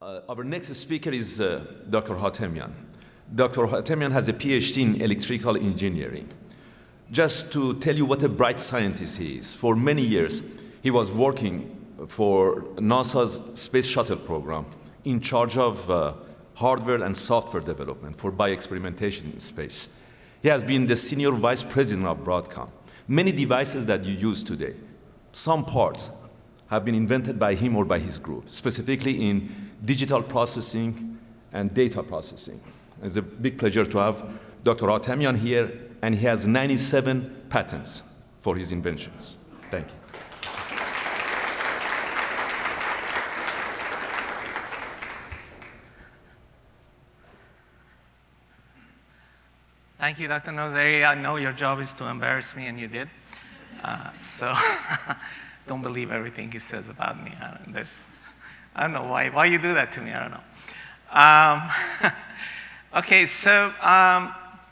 Our next speaker is Dr. Hatamian. Dr. Hatamian has a PhD in electrical engineering. Just to tell you what a bright scientist he is, for many years he was working for NASA's Space Shuttle program in charge of hardware and software development for bioexperimentation in space. He has been the senior vice president of Broadcom. Many devices that you use today, some parts have been invented by him or by his group, specifically in digital processing and data processing. It's a big pleasure to have Dr. Hatamian here, and he has 97 patents for his inventions. Thank you. Thank you, Dr. Nozeri. I know your job is to embarrass me, and you did. So don't believe everything he says about me. I don't know why you do that to me. I don't know. Okay, so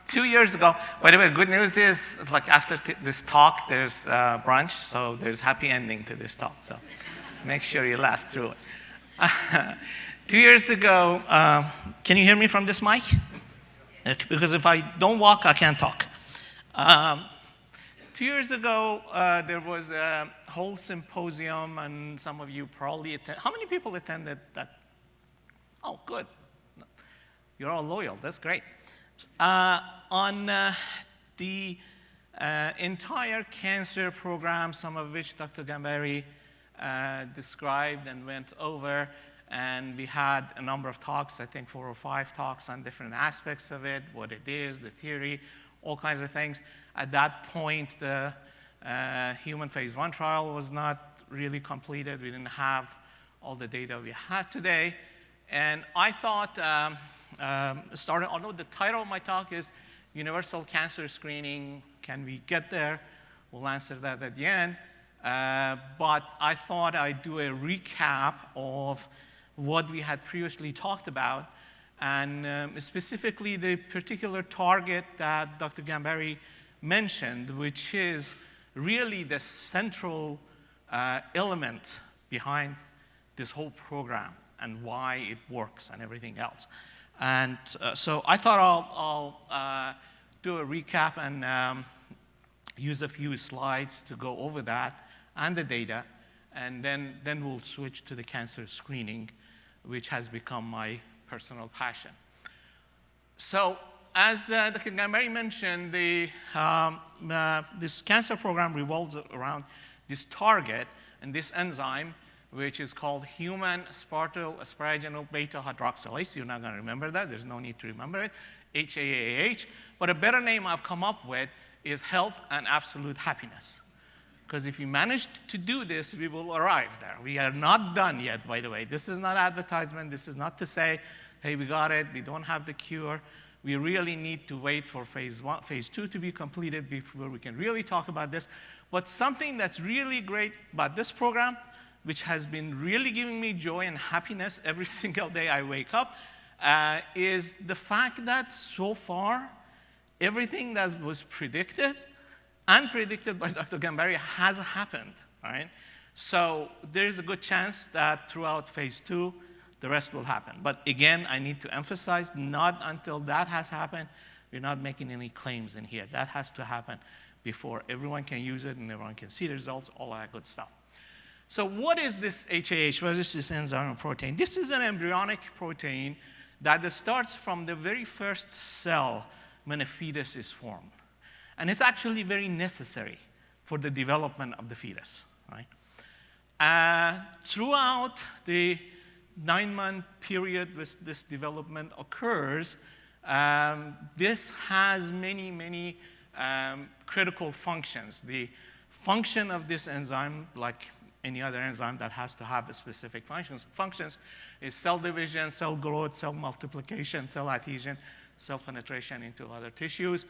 2 years ago, by the way, good news is, like after this talk, there's brunch, so there's happy ending to this talk. So make sure you last through it. 2 years ago, can you hear me from this mic? Because if I don't walk, I can't talk. 2 years ago, there was a whole symposium, and some of you probably attended. How many people attended that? Oh, good. You're all loyal. That's great. On the entire cancer program, some of which Dr. Gambari described and went over, and we had a number of talks, I think 4 or 5 talks on different aspects of it, what it is, the theory, all kinds of things. At that point, the human phase 1 trial was not really completed. We didn't have all the data we have today. And I thought, although the title of my talk is Universal Cancer Screening, can we get there? We'll answer that at the end. But I thought I'd do a recap of what we had previously talked about, and specifically the particular target that Dr. Gambari mentioned, which is really the central element behind this whole program and why it works and everything else. And so I thought I'll do a recap and use a few slides to go over that and the data, and then we'll switch to the cancer screening, which has become my personal passion. So as Dr. Gambari mentioned, this cancer program revolves around this target and this enzyme, which is called human spartyl asparaginal beta hydroxylase. You're not going to remember that. There's no need to remember it. HAAH. But a better name I've come up with is health and absolute happiness. Because if we manage to do this, we will arrive there. We are not done yet, by the way. This is not advertisement. This is not to say, hey, we got it. We don't have the cure. We really need to wait for phase 2 to be completed before we can really talk about this. But something that's really great about this program, which has been really giving me joy and happiness every single day I wake up, is the fact that so far, everything that was predicted and predicted by Dr. Gambari has happened, right? So there's a good chance that throughout phase 2, the rest will happen. But again, I need to emphasize, not until that has happened. We're not making any claims in here. That has to happen before everyone can use it and everyone can see the results, all that good stuff. So what is this HAH? What is this enzyme protein? This is an embryonic protein that starts from the very first cell when a fetus is formed. And it's actually very necessary for the development of the fetus, right? Throughout the 9-month period which this development occurs, this has many, many critical functions. The function of this enzyme, like any other enzyme that has to have a specific functions is cell division, cell growth, cell multiplication, cell adhesion, cell penetration into other tissues.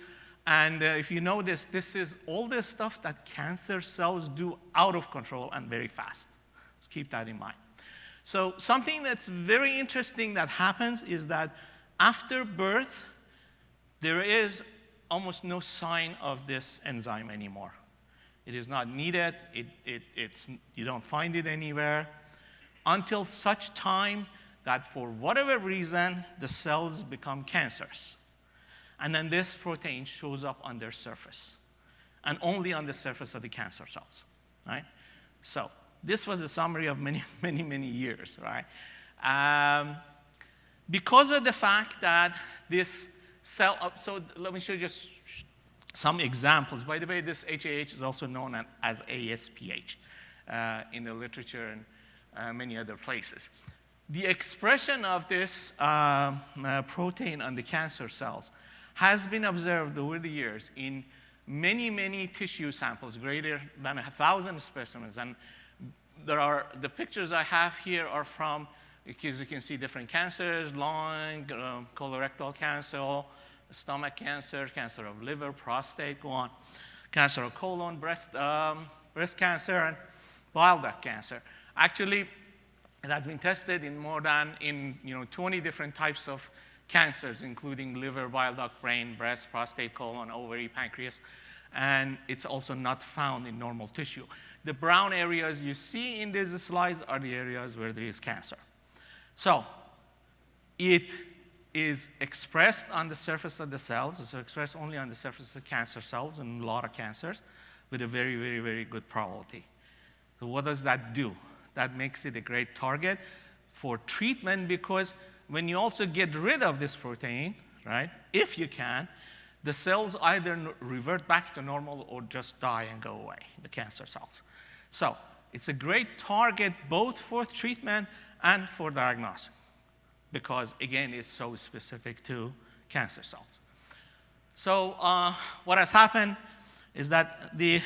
And if you notice, this is all this stuff that cancer cells do out of control and very fast. Let's keep that in mind. So something that's very interesting that happens is that after birth, there is almost no sign of this enzyme anymore. It is not needed. You don't find it anywhere until such time that for whatever reason, the cells become cancerous. And then this protein shows up on their surface, and only on the surface of the cancer cells, right? So this was a summary of many, many, many years, right? Because of the fact that this cell, so let me show you just some examples. By the way, this HAH is also known as ASPH in the literature and many other places. The expression of this protein on the cancer cells has been observed over the years in many, many tissue samples, greater than 1,000 specimens. And the pictures I have here are from, because you can see different cancers: lung, colorectal cancer, stomach cancer, cancer of liver, prostate, go on, cancer of colon, breast cancer, and bile duct cancer. Actually, it has been tested in more than 20 different types of cancers, including liver, bile duct, brain, breast, prostate, colon, ovary, pancreas, and it's also not found in normal tissue. The brown areas you see in these slides are the areas where there is cancer. So it is expressed on the surface of the cells. It's expressed only on the surface of cancer cells and a lot of cancers with a very, very, very good probability. So what does that do? That makes it a great target for treatment, because when you also get rid of this protein, right, if you can, the cells either revert back to normal or just die and go away, the cancer cells. So it's a great target both for treatment and for diagnosis, because, again, it's so specific to cancer cells. So what has happened is that the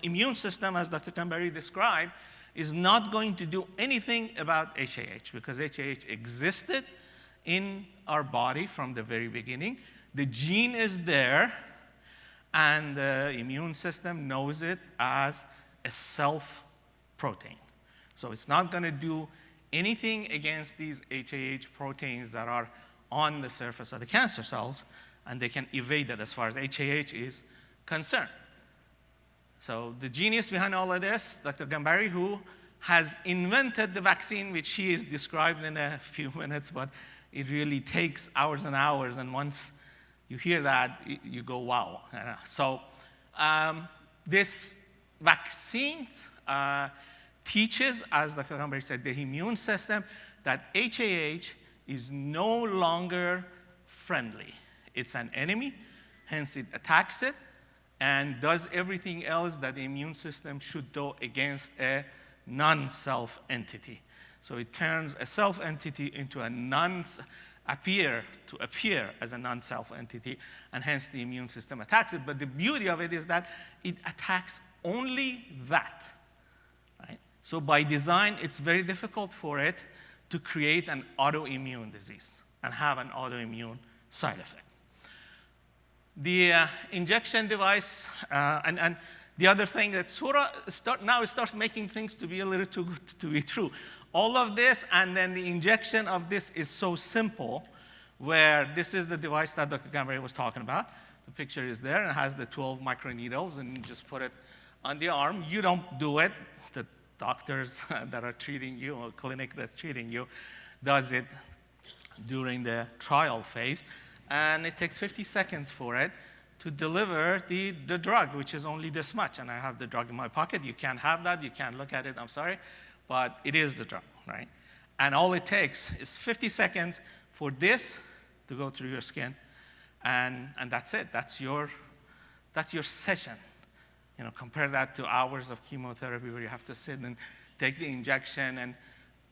immune system, as Dr. Gambari described, is not going to do anything about HAH, because HAH existed in our body from the very beginning. The gene is there, and the immune system knows it as a self-protein. So it's not going to do anything against these HAH proteins that are on the surface of the cancer cells, and they can evade it as far as HAH is concerned. So the genius behind all of this, Dr. Gambari, who has invented the vaccine, which he is described in a few minutes, but it really takes hours and hours, and once you hear that, you go, wow. So this vaccine teaches, as Dr. Gambari said, the immune system that HAH is no longer friendly. It's an enemy, hence it attacks it, and does everything else that the immune system should do against a non-self entity. So it turns a self entity into a appear as a non-self entity, and hence the immune system attacks it. But the beauty of it is that it attacks only that, right? So by design, it's very difficult for it to create an autoimmune disease and have an autoimmune side effect. The injection device, and the other thing that now it starts making things to be a little too good to be true. All of this, and then the injection of this is so simple, where this is the device that Dr. Gambari was talking about. The picture is there, and it has the 12 microneedles, and you just put it on the arm. You don't do it. The doctors that are treating you, or clinic that's treating you, does it during the trial phase. And it takes 50 seconds for it to deliver the drug, which is only this much. And I have the drug in my pocket. You can't have that. You can't look at it. I'm sorry. But it is the drug, right? And all it takes is 50 seconds for this to go through your skin. And that's it. That's your session. You know, compare that to hours of chemotherapy where you have to sit and take the injection and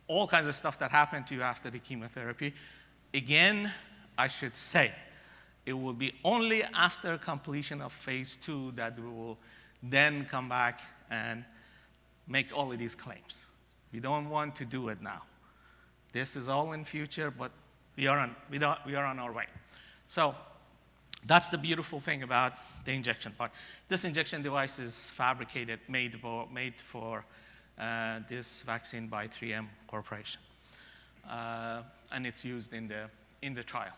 all kinds of stuff that happen to you after the chemotherapy. Again, I should say, it will be only after completion of phase 2 that we will then come back and make all of these claims. We don't want to do it now. This is all in future, but we are on our way. So that's the beautiful thing about the injection part. This injection device is fabricated, made for this vaccine by 3M Corporation, and it's used in the trial.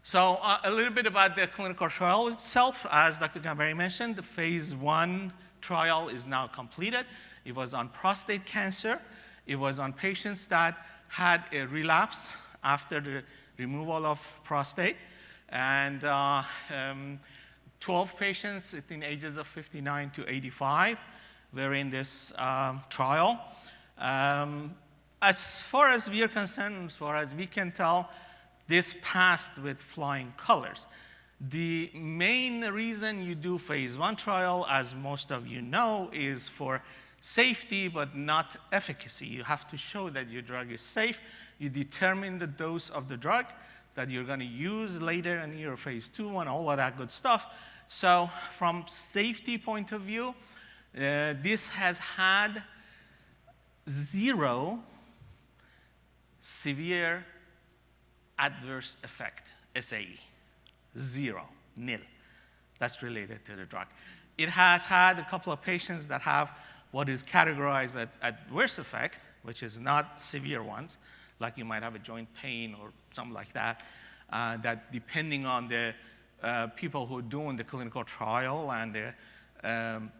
So a little bit about the clinical trial itself. As Dr. Gambari mentioned, the phase 1 trial is now completed. It was on prostate cancer. It was on patients that had a relapse after the removal of prostate, and 12 patients within ages of 59 to 85 were in this trial. As far as we are concerned, as far as we can tell, this passed with flying colors. The main reason you do phase 1 trial, as most of you know, is for safety but not efficacy. You have to show that your drug is safe. You determine the dose of the drug that you're going to use later in your phase 2 and all of that good stuff. So from safety point of view, this has had 0 severe adverse effect, SAE. 0, nil. That's related to the drug. It has had a couple of patients that have what is categorized as adverse effect, which is not severe ones, like you might have a joint pain or something like that, that depending on the people who are doing the clinical trial and the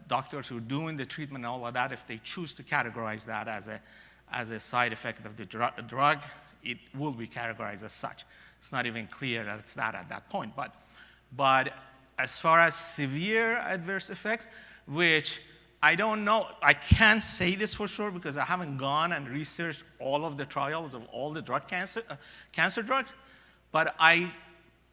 doctors who are doing the treatment and all of that, if they choose to categorize that as a side effect of the drug, it will be categorized as such. It's not even clear that it's that at that point. But as far as severe adverse effects, which I don't know, I can't say this for sure because I haven't gone and researched all of the trials of all the cancer drugs, but I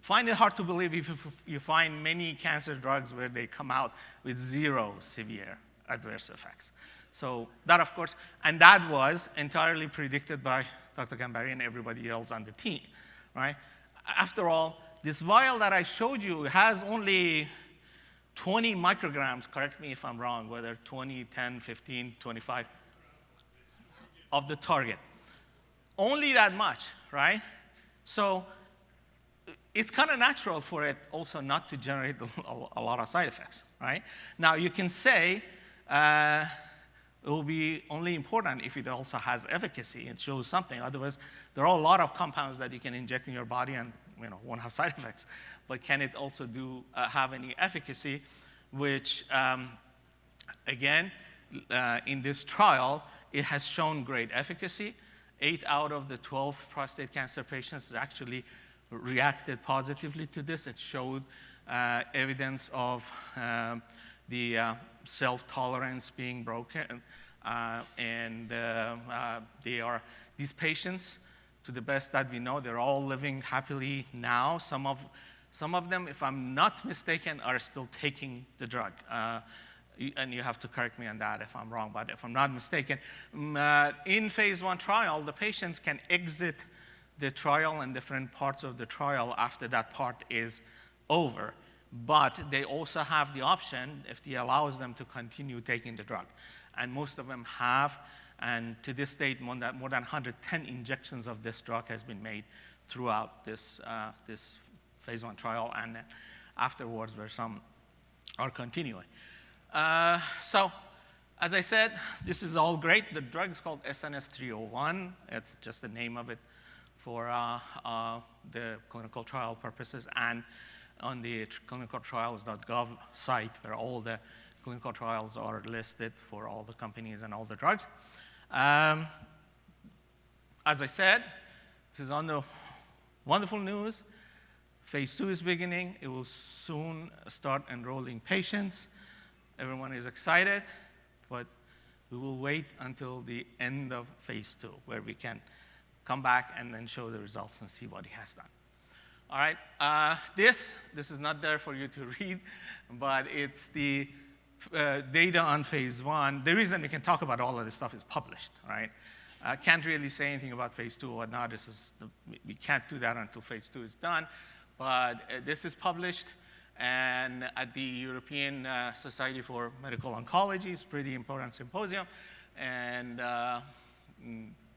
find it hard to believe if you find many cancer drugs where they come out with 0 severe adverse effects. So that, of course, and that was entirely predicted by Dr. Gambari and everybody else on the team, right? After all, this vial that I showed you has only 20 micrograms, correct me if I'm wrong, whether 20, 10, 15, 25, of the target. Only that much, right? So it's kind of natural for it also not to generate a lot of side effects, right? Now, you can say it will be only important if it also has efficacy. It shows something. Otherwise, there are a lot of compounds that you can inject in your body and won't have side effects. But can it also have any efficacy? Which, again, in this trial, it has shown great efficacy. 8 out of the 12 prostate cancer patients actually reacted positively to this. It showed evidence of the self-tolerance being broken. These patients, to the best that we know, they're all living happily now. Some of them, if I'm not mistaken, are still taking the drug. And you have to correct me on that if I'm wrong, but if I'm not mistaken, in phase 1 trial, the patients can exit the trial and different parts of the trial after that part is over. But they also have the option, if he allows them, to continue taking the drug. And most of them have, and to this date, more than 110 injections of this drug has been made throughout this phase 1 trial, and then afterwards, where some are continuing. So, as I said, this is all great. The drug is called SNS-301. It's just the name of it for the clinical trial purposes, and on the clinicaltrials.gov site where all the clinical trials are listed for all the companies and all the drugs. As I said, this is on the wonderful news. Phase 2 is beginning. It will soon start enrolling patients. Everyone is excited, but we will wait until the end of phase 2, where we can come back and then show the results and see what he has done. All right, this is not there for you to read, but it's the data on phase 1. The reason we can talk about all of this stuff is published, right? Can't really say anything about phase 2 or whatnot. We can't do that until phase 2 is done, but this is published, and at the European Society for Medical Oncology. It's a pretty important symposium, and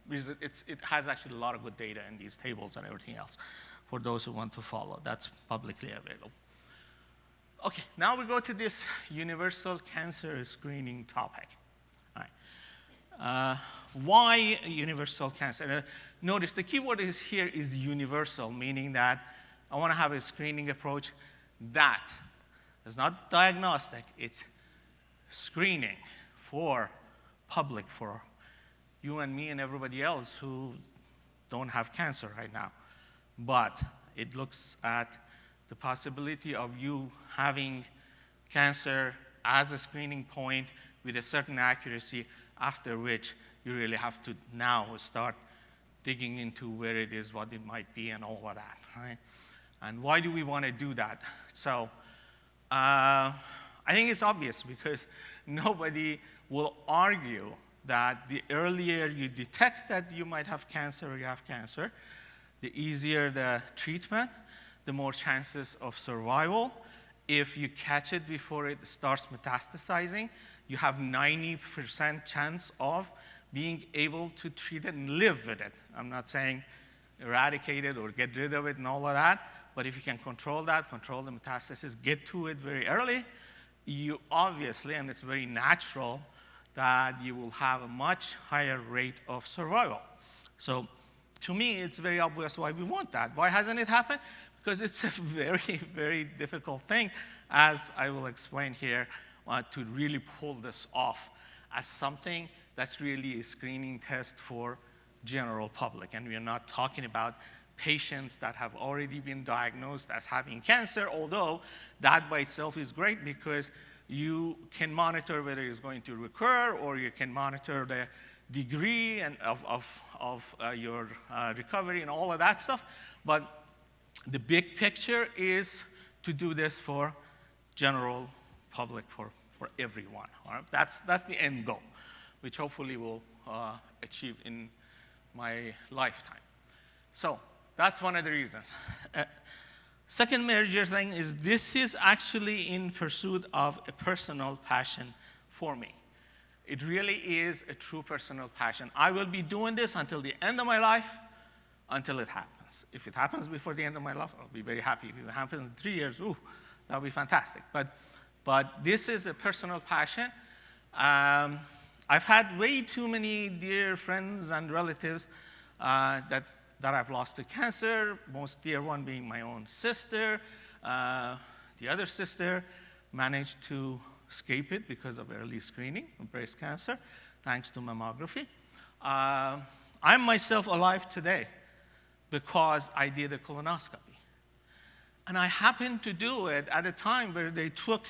it has actually a lot of good data in these tables and everything else for those who want to follow. That's publicly available. Okay, now we go to this universal cancer screening topic. All right. Why universal cancer? Notice the keyword here is universal, meaning that I want to have a screening approach that is not diagnostic, it's screening for public, for you and me and everybody else who don't have cancer right now. But it looks at the possibility of you having cancer as a screening point with a certain accuracy, after which you really have to now start digging into where it is, what it might be, and all of that, right? And why do we want to do that? So I think it's obvious, because nobody will argue that the earlier you detect that you might have cancer or you have cancer, the easier the treatment, the more chances of survival. If you catch it before it starts metastasizing, you have 90% chance of being able to treat it and live with it. I'm not saying eradicate it or get rid of it and all of that, but if you can control that, control the metastasis, get to it very early, you obviously, and it's very natural, that you will have a much higher rate of survival. So to me, it's very obvious why we want that. Why hasn't it happened? Because it's a very, very difficult thing, as I will explain here, to really pull this off as something that's really a screening test for general public. And we are not talking about patients that have already been diagnosed as having cancer, although that by itself is great, because you can monitor whether it's going to recur, or you can monitor the degree and of your recovery and all of that stuff. But the big picture is to do this for general public, for everyone. All right? That's the end goal, which hopefully we'll achieve in my lifetime. So that's one of the reasons. Second major thing is this is actually in pursuit of a personal passion for me. It really is a true personal passion. I will be doing this until the end of my life, until it happens. If it happens before the end of my life, I'll be very happy. If it happens in 3 years, ooh, that'll be fantastic. But this is a personal passion. I've had way too many dear friends and relatives that I've lost to cancer, most dear one being my own sister. The other sister managed to escape it because of early screening of breast cancer, thanks to mammography. I'm myself alive today because I did a colonoscopy. And I happened to do it at a time where they took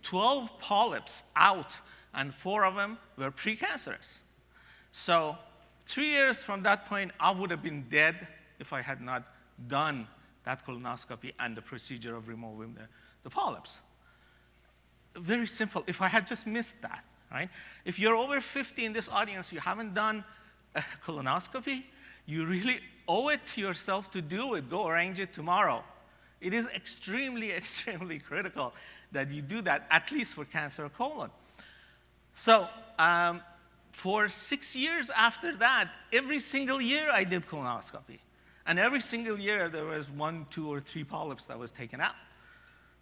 12 polyps out, and 4 of them were precancerous. So 3 years from that point, I would have been dead if I had not done that colonoscopy and the procedure of removing the polyps. Very simple. If I had just missed that, right? If you're over 50 in this audience, you haven't done a colonoscopy, you really owe it to yourself to do it. Go arrange it tomorrow. It is extremely, extremely critical that you do that, at least for cancer of colon. So for 6 years after that, every single year I did colonoscopy. And every single year there was 1, 2, or 3 polyps that was taken out.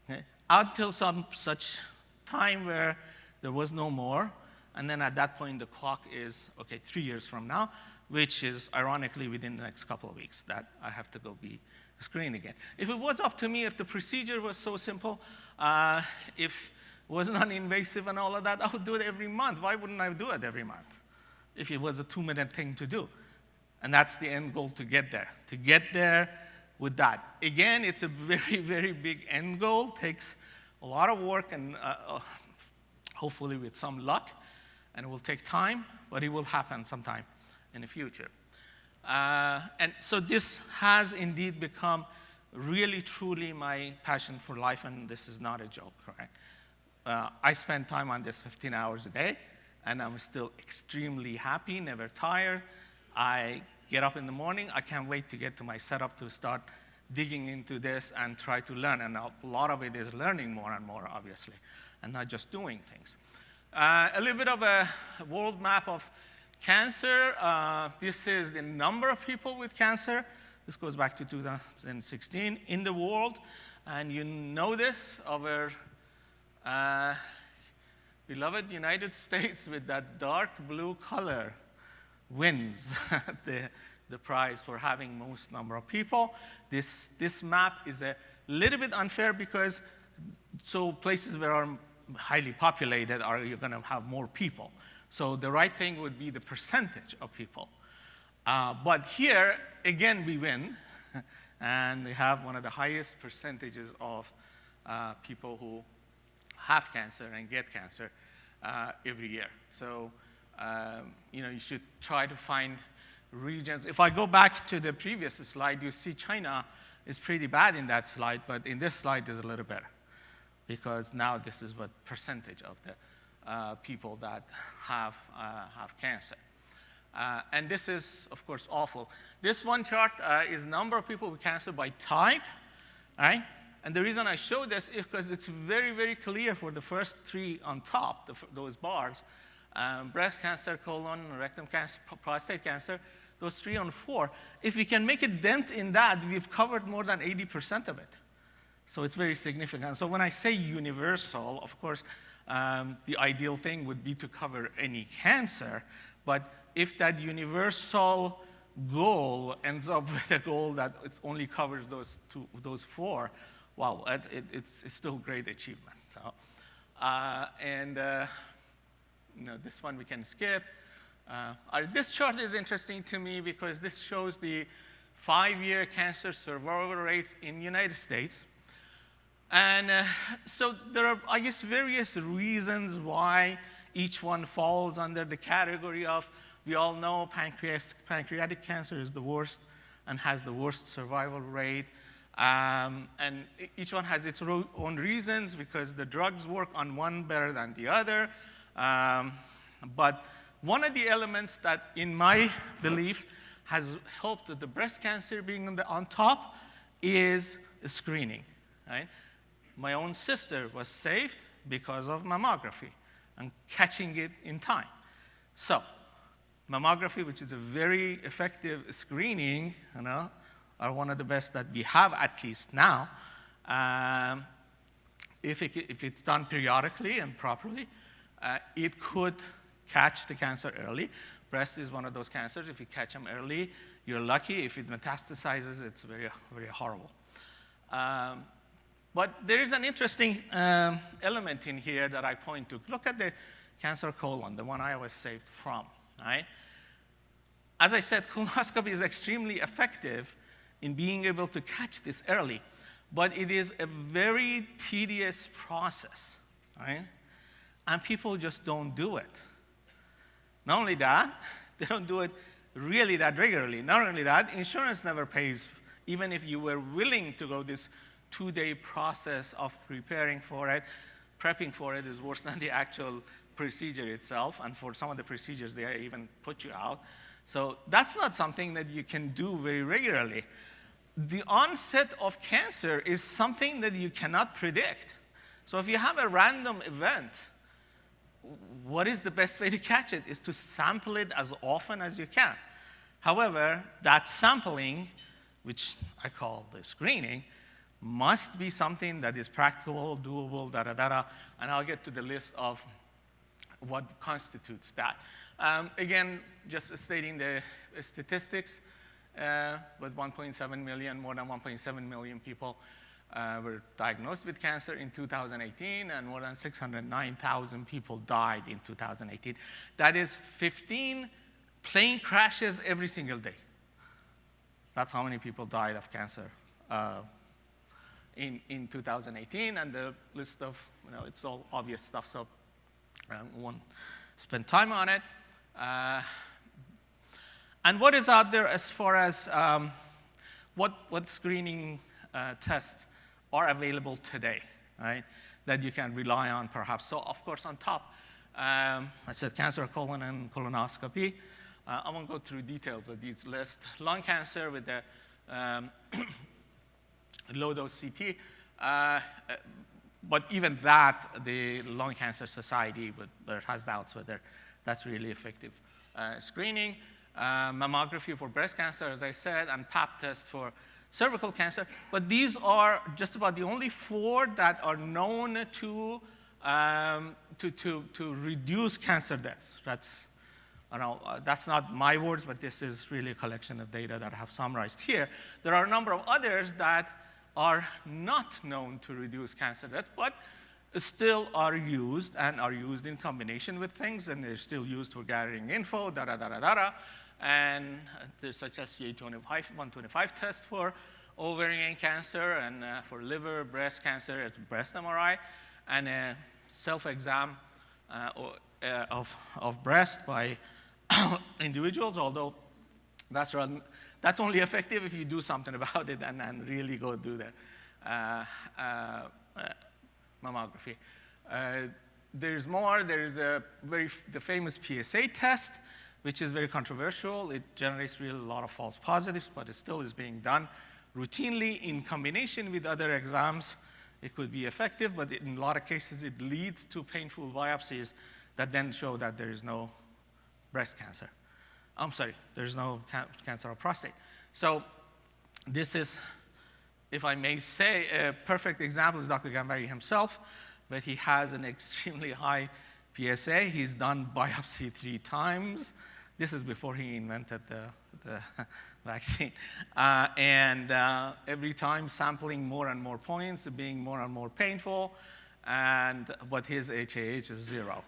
Okay? Until some such time where there was no more. And then at that point, the clock is, okay, 3 years from now, which is ironically within the next couple of weeks that I have to go be screened again. If it was up to me, if the procedure was so simple, if it was non-invasive and all of that, I would do it every month. Why wouldn't I do it every month if it was a 2-minute thing to do? And that's the end goal, to get there with that. Again, it's a very, very big end goal. Takes a lot of work and hopefully with some luck, and it will take time, but it will happen sometime in the future. And so this has indeed become really, truly my passion for life, and this is not a joke, right? I spend time on this 15 hours a day, and I'm still extremely happy, never tired. I get up in the morning, I can't wait to get to my setup to start digging into this and try to learn. And a lot of it is learning more and more, obviously, and not just doing things. A little bit of a world map of cancer. This is the number of people with cancer. This goes back to 2016 in the world. And you know this, our beloved United States with that dark blue color wins the prize for having most number of people. This map is a little bit unfair because so places where are highly populated you're going to have more people. So the right thing would be the percentage of people. But here, again, we win, and we have one of the highest percentages of people who have cancer and get cancer every year. So, you should try to find regions. If I go back to the previous slide, you see China is pretty bad in that slide, but in this slide is a little better, because now this is what percentage of the people that have cancer. And this is, of course, awful. This one chart is number of people with cancer by type, right? And the reason I show this is because it's very, very clear for the first three on top, those bars, breast cancer, colon, rectum cancer, prostate cancer, those 3 and 4. If we can make a dent in that, we've covered more than 80% of it. So it's very significant. So when I say universal, of course, the ideal thing would be to cover any cancer. But if that universal goal ends up with a goal that it only covers those 4, wow, it's still great achievement. So, this one we can skip. This chart is interesting to me because this shows the 5-year cancer survival rates in the United States. And so there are, I guess, various reasons why each one falls under the category of, we all know pancreatic cancer is the worst and has the worst survival rate. And each one has its own reasons because the drugs work on one better than the other. But one of the elements that, in my belief, has helped the breast cancer being on top is screening, right? My own sister was saved because of mammography and catching it in time. So mammography, which is a very effective screening, are one of the best that we have, at least now. If it's done periodically and properly, it could catch the cancer early. Breast is one of those cancers. If you catch them early, you're lucky. If it metastasizes, it's very, very horrible. But there is an interesting element in here that I point to. Look at the cancer colon, the one I was saved from, right? As I said, colonoscopy is extremely effective in being able to catch this early, but it is a very tedious process, right? And people just don't do it. Not only that, they don't do it really that regularly. Not only that, insurance never pays, even if you were willing to go this 2-day process of preparing for it. Prepping for it is worse than the actual procedure itself, and for some of the procedures, they even put you out. So that's not something that you can do very regularly. The onset of cancer is something that you cannot predict. So if you have a random event, what is the best way to catch it is to sample it as often as you can. However, that sampling, which I call the screening, must be something that is practical, doable, and I'll get to the list of what constitutes that. Again, just stating the statistics, with 1.7 million, more than 1.7 million people were diagnosed with cancer in 2018, and more than 609,000 people died in 2018. That is 15 plane crashes every single day. That's how many people died of cancer in 2018, and the list of, it's all obvious stuff, so I won't spend time on it. And what is out there as far as what screening tests are available today, right, that you can rely on perhaps? So, of course, on top, I said cancer, colon, and colonoscopy. I won't go through details of these lists. Lung cancer with the low-dose CT. But even that, the Lung Cancer Society has doubts whether that's really effective screening. Mammography for breast cancer, as I said, and Pap test for cervical cancer. But these are just about the only 4 that are known to reduce cancer deaths. That's not my words, but this is really a collection of data that I have summarized here. There are a number of others that are not known to reduce cancer deaths, but still are used and are used in combination with things, and they're still used for gathering info, And there's such as CA125 test for ovarian cancer, and for liver, breast cancer, it's breast MRI, and a self-exam of breast by individuals, although that's only effective if you do something about it and really go do the mammography. There's more. There's the famous PSA test, which is very controversial. It generates really a lot of false positives, but it still is being done routinely in combination with other exams. It could be effective, but in a lot of cases, it leads to painful biopsies that then show that there is no breast cancer. I'm sorry, there's no cancer of prostate. So this is, if I may say, a perfect example is Dr. Gambari himself, but he has an extremely high PSA. He's done biopsy 3 times. This is before he invented the vaccine. Every time sampling more and more points, being more and more painful, but his HAH is 0.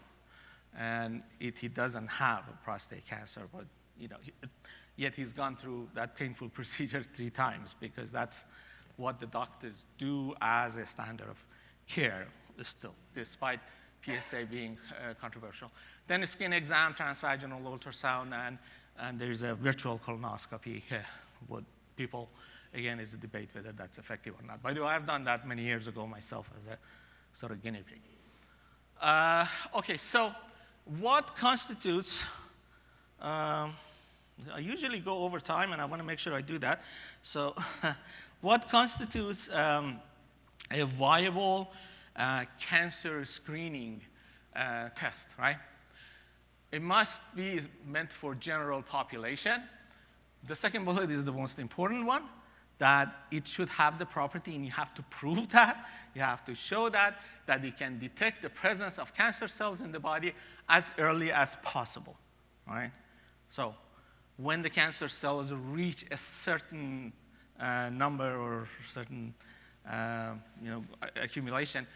And he doesn't have a prostate cancer, but yet he's gone through that painful procedure 3 times, because that's what the doctors do as a standard of care still, despite PSA being controversial. Then a skin exam, transvaginal ultrasound, and there's a virtual colonoscopy. What people, again, is a debate whether that's effective or not. By the way, I've done that many years ago myself as a sort of guinea pig. Okay, so what constitutes, I usually go over time, and I want to make sure I do that. So what constitutes a viable cancer screening test, right? It must be meant for general population. The second bullet is the most important one, that it should have the property, and you have to prove that. You have to show that it can detect the presence of cancer cells in the body as early as possible, right? So when the cancer cells reach a certain number or certain accumulation,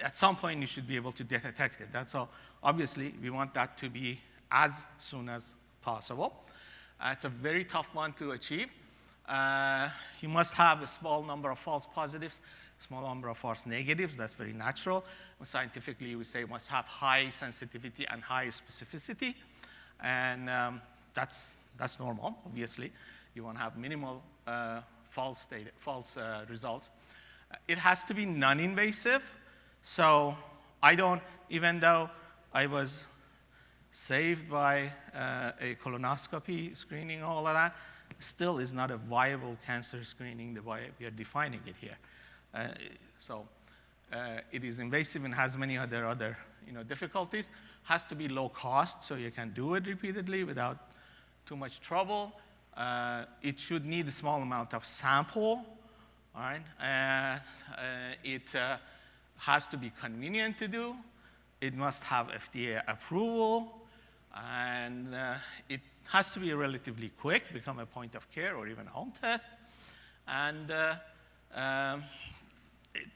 at some point you should be able to detect it. That's all. Obviously, we want that to be as soon as possible. It's a very tough one to achieve. You must have a small number of false positives, small number of false negatives. That's very natural. Scientifically, we say must have high sensitivity and high specificity. And that's normal, obviously. You want to have minimal false results. It has to be non-invasive. So even though I was saved by a colonoscopy screening, all of that, still is not a viable cancer screening the way we are defining it here. It is invasive and has many other difficulties. Has to be low cost, so you can do it repeatedly without too much trouble. It should need a small amount of sample, all right? It has to be convenient to do. It must have FDA approval, and it has to be relatively quick, become a point of care or even a home test. And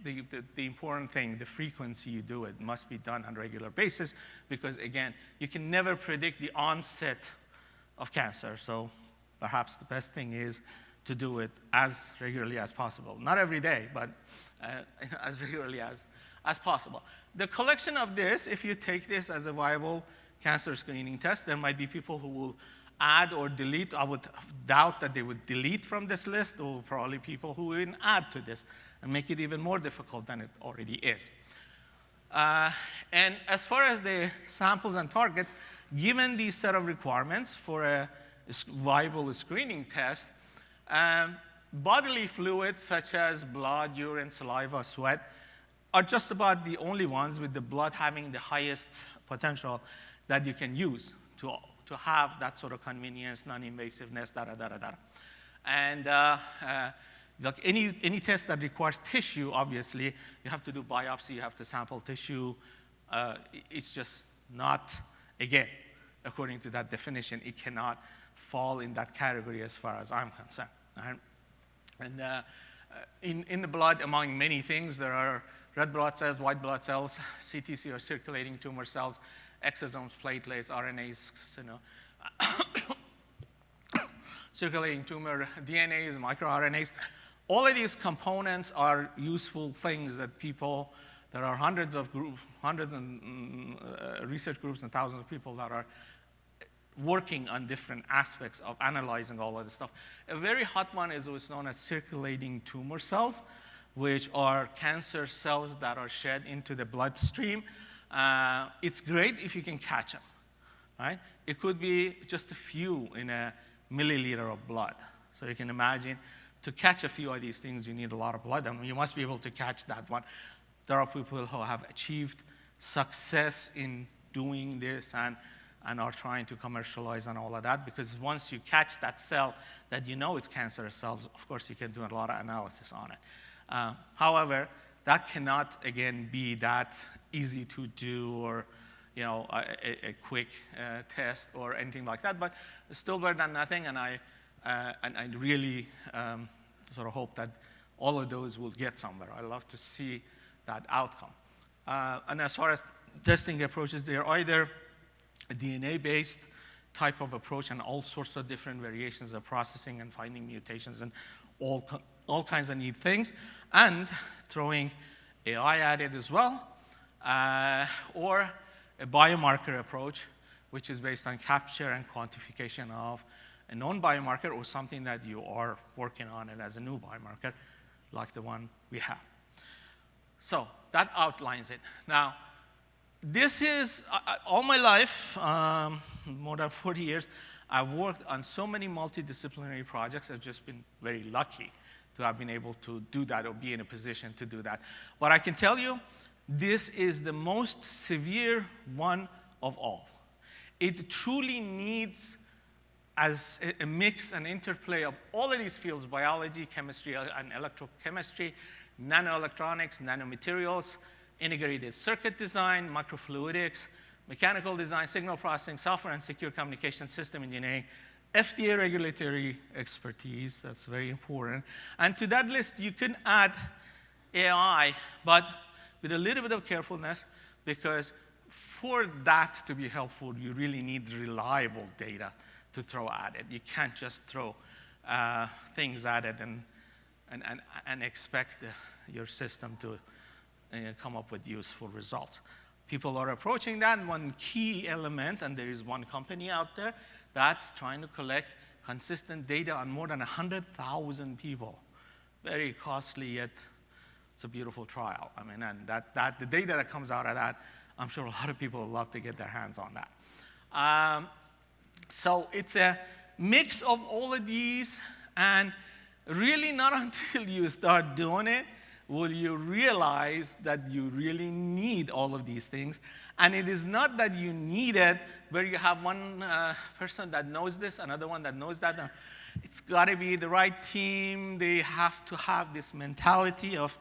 the important thing, the frequency you do it, must be done on a regular basis, because again, you can never predict the onset of cancer. So perhaps the best thing is to do it as regularly as possible. Not every day, but as regularly as possible. The collection of this, if you take this as a viable cancer screening test, there might be people who will add or delete. I would doubt that they would delete from this list, or probably people who will even add to this and make it even more difficult than it already is. And as far as the samples and targets, given these set of requirements for a viable screening test, bodily fluids such as blood, urine, saliva, sweat are just about the only ones with the blood having the highest potential that you can use to have that sort of convenience, non-invasiveness, And like any test that requires tissue, obviously, you have to do biopsy, you have to sample tissue. It's just not, again, according to that definition, it cannot fall in that category as far as I'm concerned. Right? And in the blood, among many things, there are red blood cells, white blood cells, CTC or circulating tumor cells, exosomes, platelets, RNAs, circulating tumor DNAs, microRNAs. All of these components are useful things that people, there are hundreds of groups, hundreds and research groups and thousands of people that are working on different aspects of analyzing all of this stuff. A very hot one is what's known as circulating tumor cells, which are cancer cells that are shed into the bloodstream. It's great if you can catch them, right? It could be just a few in a milliliter of blood. So you can imagine to catch a few of these things, you need a lot of blood, and you must be able to catch that one. There are people who have achieved success in doing this and are trying to commercialize and all of that, because once you catch that cell that you know it's cancerous cells, of course you can do a lot of analysis on it. However, that cannot, again, be that easy to do or a quick test or anything like that, but it's still better than nothing, and I really sort of hope that all of those will get somewhere. I love to see that outcome. And as far as testing approaches, they're either a DNA-based type of approach and all sorts of different variations of processing and finding mutations and all kinds of neat things, and throwing AI at it as well, or a biomarker approach, which is based on capture and quantification of a known biomarker or something that you are working on it as a new biomarker, like the one we have. So that outlines it. Now, this is, all my life, more than 40 years, I've worked on so many multidisciplinary projects. I've just been very lucky to have been able to do that or be in a position to do that. But I can tell you, this is the most severe one of all. It truly needs, as a mix and interplay of all of these fields, biology, chemistry, and electrochemistry, nanoelectronics, nanomaterials, integrated circuit design, microfluidics, mechanical design, signal processing, software and secure communication system engineering, FDA regulatory expertise, that's very important. And to that list, you can add AI, but with a little bit of carefulness, because for that to be helpful, you really need reliable data to throw at it. You can't just throw things at it and expect your system to come up with useful results. People are approaching that. One key element, and there is one company out there that's trying to collect consistent data on more than 100,000 people. Very costly, yet it's a beautiful trial. I mean, and the data that comes out of that, I'm sure a lot of people would love to get their hands on that. So it's a mix of all of these, and really not until you start doing it will you realize that you really need all of these things. And it is not that you need it where you have one person that knows this, another one that knows that. It's got to be the right team. They have to have this mentality of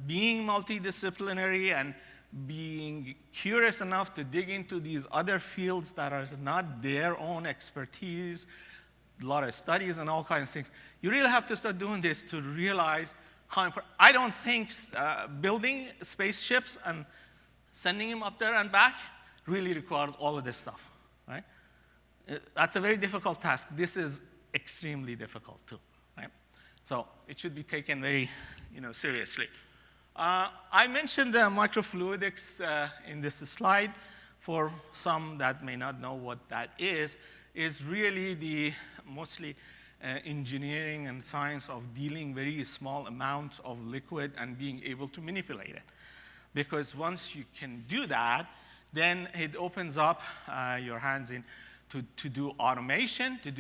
being multidisciplinary and being curious enough to dig into these other fields that are not their own expertise, a lot of studies and all kinds of things. You really have to start doing this to realize how important. I don't think building spaceships and sending them up there and back really requires all of this stuff, right? That's a very difficult task. This is extremely difficult too, right? So it should be taken very, seriously. I mentioned microfluidics in this slide. For some that may not know what that is really the mostly engineering and science of dealing very small amounts of liquid and being able to manipulate it. Because once you can do that, then it opens up your hands in to do automation, to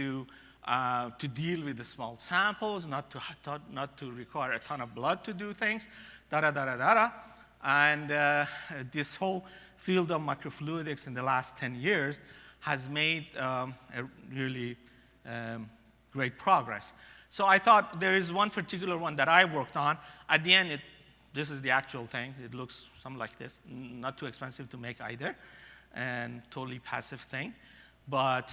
deal with the small samples, not to require a ton of blood to do things, And this whole field of microfluidics in the last 10 years has made a really great progress. So I thought there is one particular one that I worked on. At the end, this is the actual thing. It looks something like this. Not too expensive to make either, and totally passive thing. But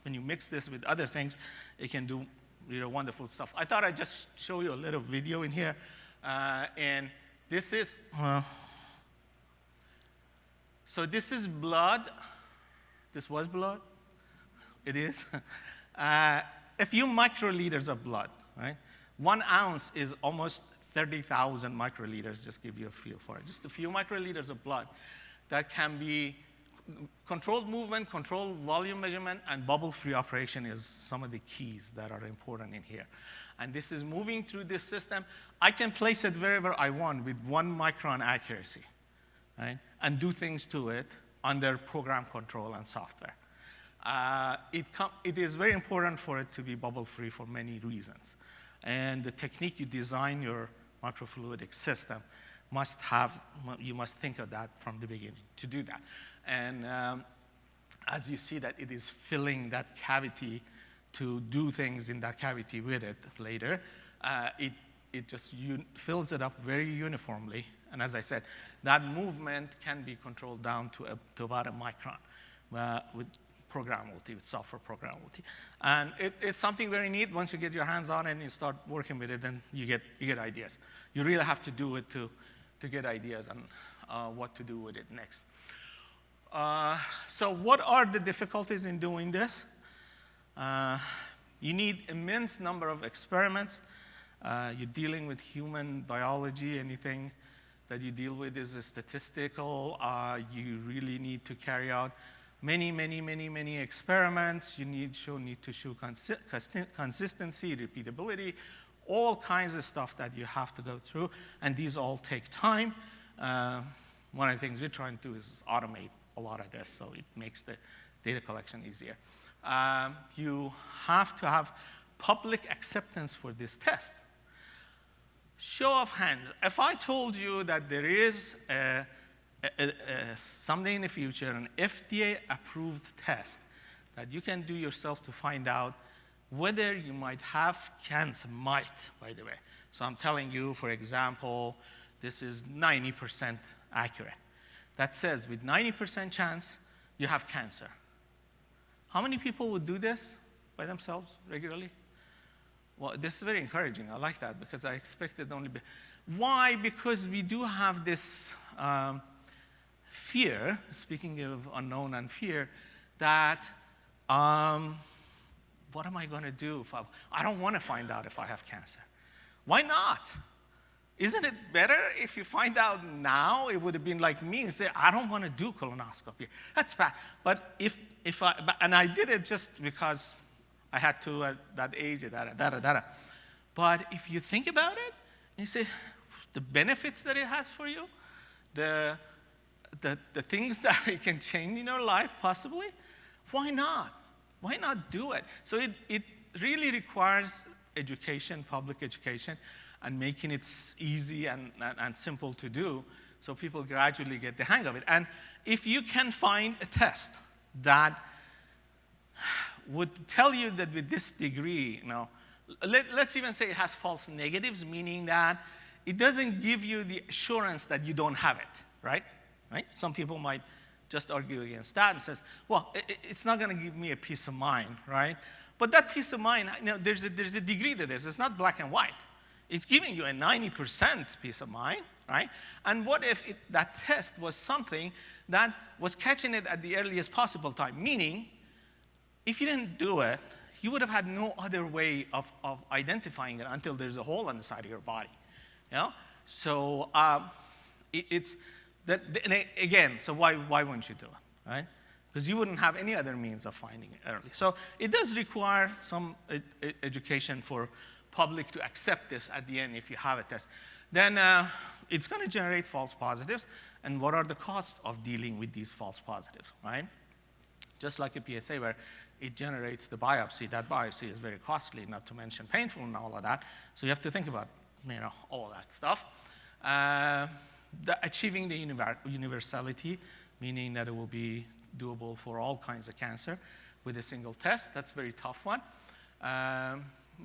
when you mix this with other things, it can do really wonderful stuff. I thought I'd just show you a little video in here. And this is, so this is blood. This was blood. It is. A few microliters of blood, right? 1 ounce is almost 30,000 microliters, just give you a feel for it. Just a few microliters of blood that can be controlled movement, controlled volume measurement, and bubble-free operation is some of the keys that are important in here. And this is moving through this system. I can place it wherever I want with 1 micron accuracy, right? And do things to it under program control and software. It is very important for it to be bubble-free for many reasons. And the technique you design your microfluidic system you must think of that from the beginning to do that. And as you see that it is filling that cavity to do things in that cavity with it later, it just fills it up very uniformly. And as I said, that movement can be controlled down to about a micron with programmability, with software programmability. And it's something very neat. Once you get your hands on it and you start working with it, then you get ideas. You really have to do it to get ideas on what to do with it next. So what are the difficulties in doing this? You need immense number of experiments. You're dealing with human biology. Anything that you deal with is statistical. You really need to carry out many experiments. You need to show consistency, repeatability, all kinds of stuff that you have to go through, and these all take time. One of the things we're trying to do is automate a lot of this, so it makes the data collection easier. You have to have public acceptance for this test. Show of hands. If I told you that there is someday in the future an FDA-approved test that you can do yourself to find out whether you might have cancer, by the way. So I'm telling you, for example, this is 90% accurate. That says with 90% chance, you have cancer. How many people would do this by themselves regularly? Well, this is very encouraging. I like that because I expected only. Why? Because we do have this fear, speaking of unknown and fear, that what am I going to do if I don't want to find out if I have cancer? Why not? Isn't it better if you find out now? It would have been like me and say, I don't want to do colonoscopy. That's bad. But and I did it just because I had to at that age, But if you think about it, you say, the benefits that it has for you, the things that it can change in your life possibly, why not? Why not do it? So it really requires education, public education, and making it easy and simple to do so people gradually get the hang of it. And if you can find a test that would tell you that with this degree, let's even say it has false negatives, meaning that it doesn't give you the assurance that you don't have it, right? Some people might just argue against that and says, well, it's not going to give me a peace of mind, right? But that peace of mind, there's a degree to this. It's not black and white. It's giving you a 90% peace of mind, right? And what if that test was something that was catching it at the earliest possible time? Meaning, if you didn't do it, you would have had no other way of identifying it until there's a hole on the side of your body. So again, so why wouldn't you do it, right? Because you wouldn't have any other means of finding it early. So it does require some education for public to accept this at the end if you have a test. Then it's going to generate false positives. And what are the costs of dealing with these false positives, right? Just like a PSA where it generates the biopsy. That biopsy is very costly, not to mention painful and all of that. So you have to think about all that stuff. Achieving the universality, meaning that it will be doable for all kinds of cancer with a single test. That's a very tough one.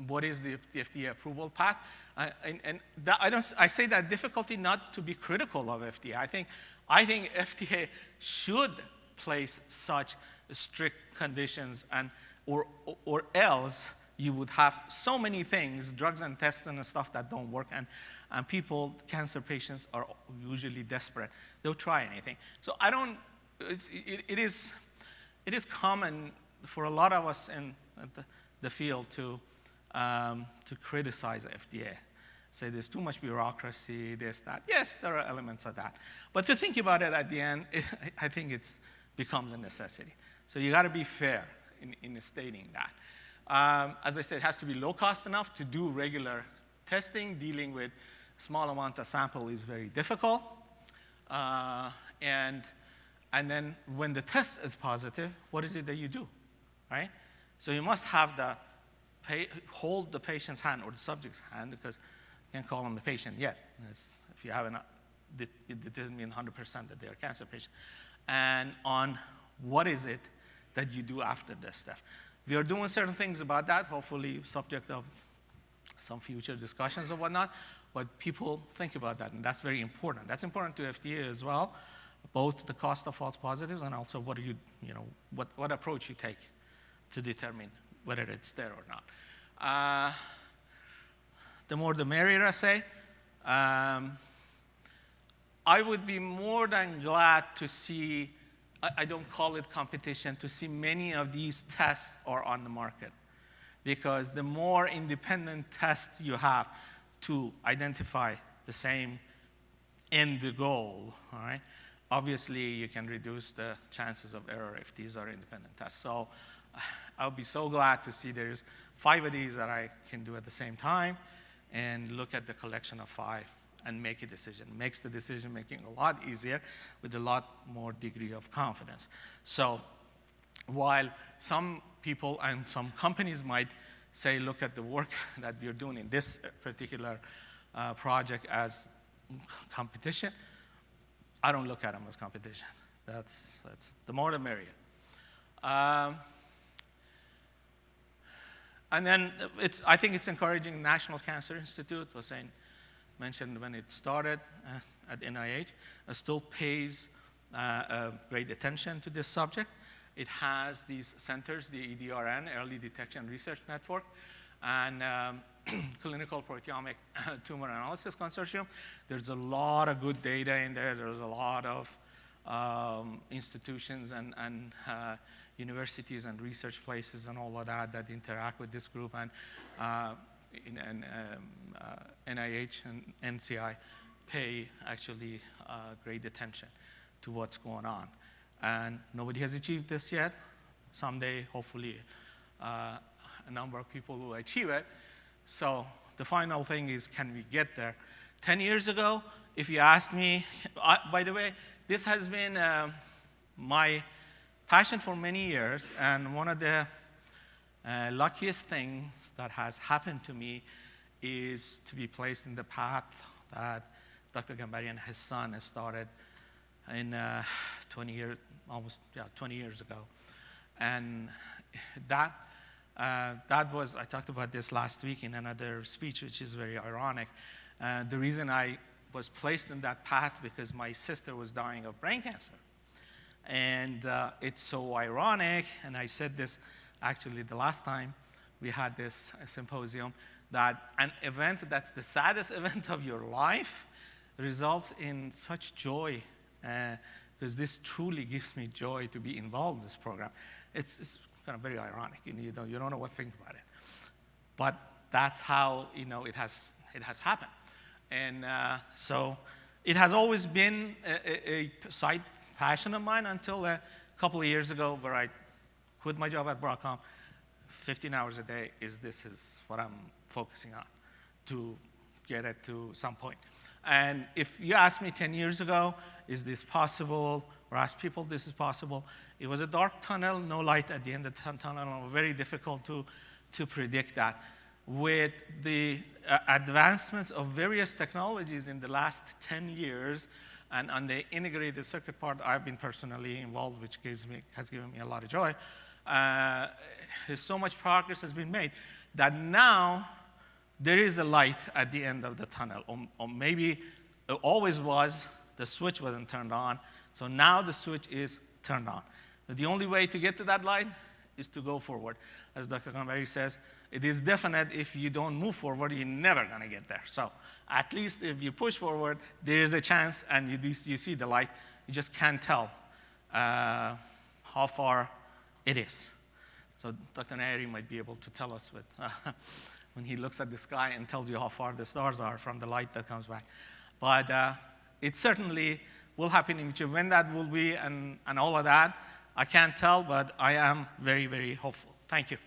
What is the FDA approval path? I say that difficulty not to be critical of FDA. I think FDA should place such strict conditions, or else you would have so many things, drugs and tests and stuff that don't work, and cancer patients are usually desperate. They'll try anything. So it is common for a lot of us the field to criticize the FDA. Say there's too much bureaucracy, this, that. Yes, there are elements of that. But to think about it at the end, I think it becomes a necessity. So you got to be fair in stating that. As I said, it has to be low cost enough to do regular testing. Dealing with small amount of sample is very difficult. And then when the test is positive, what is it that you do, right? So you must have hold the patient's hand or the subject's hand, because you can't call them the patient yet. If you haven't, it doesn't mean 100% that they are a cancer patient. And on what is it that you do after this stuff. We are doing certain things about that, hopefully subject of some future discussions or whatnot, but people think about that, and that's very important. That's important to FDA as well, both the cost of false positives and also what approach you take to determine whether it's there or not. The more the merrier, I say. I would be more than glad to see, I don't call it competition, to see many of these tests are on the market. Because the more independent tests you have to identify the same end goal, all right, obviously you can reduce the chances of error if these are independent tests. So I'll be so glad to see there's 5 of these that I can do at the same time and look at the collection of 5 and make a decision. It makes the decision making a lot easier with a lot more degree of confidence. So while some people and some companies might say, look at the work that we're doing in this particular project as competition, I don't look at them as competition. That's the more the merrier. And then I think it's encouraging. National Cancer Institute was mentioned when it started at NIH, still pays great attention to this subject. It has these centers, the EDRN, Early Detection Research Network, and Clinical Proteomic Tumor Analysis Consortium. There's a lot of good data in there. There's a lot of institutions and universities and research places and all of that interact with this group. And NIH and NCI pay actually great attention to what's going on. And nobody has achieved this yet. Someday, hopefully, a number of people will achieve it. So the final thing is, can we get there? 10 years ago, if you asked me, by the way, this has been my passion for many years, and one of the luckiest things that has happened to me is to be placed in the path that Dr. Gambari and his son started in 20 years ago. And that was, I talked about this last week in another speech, which is very ironic. The reason I was placed in that path because my sister was dying of brain cancer. And it's so ironic, and I said this actually the last time we had this symposium, that an event that's the saddest event of your life results in such joy, because this truly gives me joy to be involved in this program. It's kind of very ironic, you don't know what to think about it. But that's how it has happened. And so it has always been a side passion of mine until a couple of years ago, where I quit my job at Broadcom. 15 hours a day this is what I'm focusing on to get it to some point. And if you asked me 10 years ago, is this possible, or asked people this is possible, it was a dark tunnel, no light at the end of the tunnel, very difficult to predict that. With the advancements of various technologies in the last 10 years, and on the integrated circuit part, I've been personally involved, which has given me a lot of joy. So much progress has been made that now there is a light at the end of the tunnel. Or maybe it always was, the switch wasn't turned on, so now the switch is turned on. The only way to get to that light is to go forward. As Dr. Gambari says, it is definite if you don't move forward, you're never going to get there. So at least if you push forward, there is a chance, and you see the light. You just can't tell how far it is. So Dr. Nayeri might be able to tell us when he looks at the sky and tells you how far the stars are from the light that comes back. But it certainly will happen in the future. When that will be and all of that, I can't tell, but I am very, very hopeful. Thank you.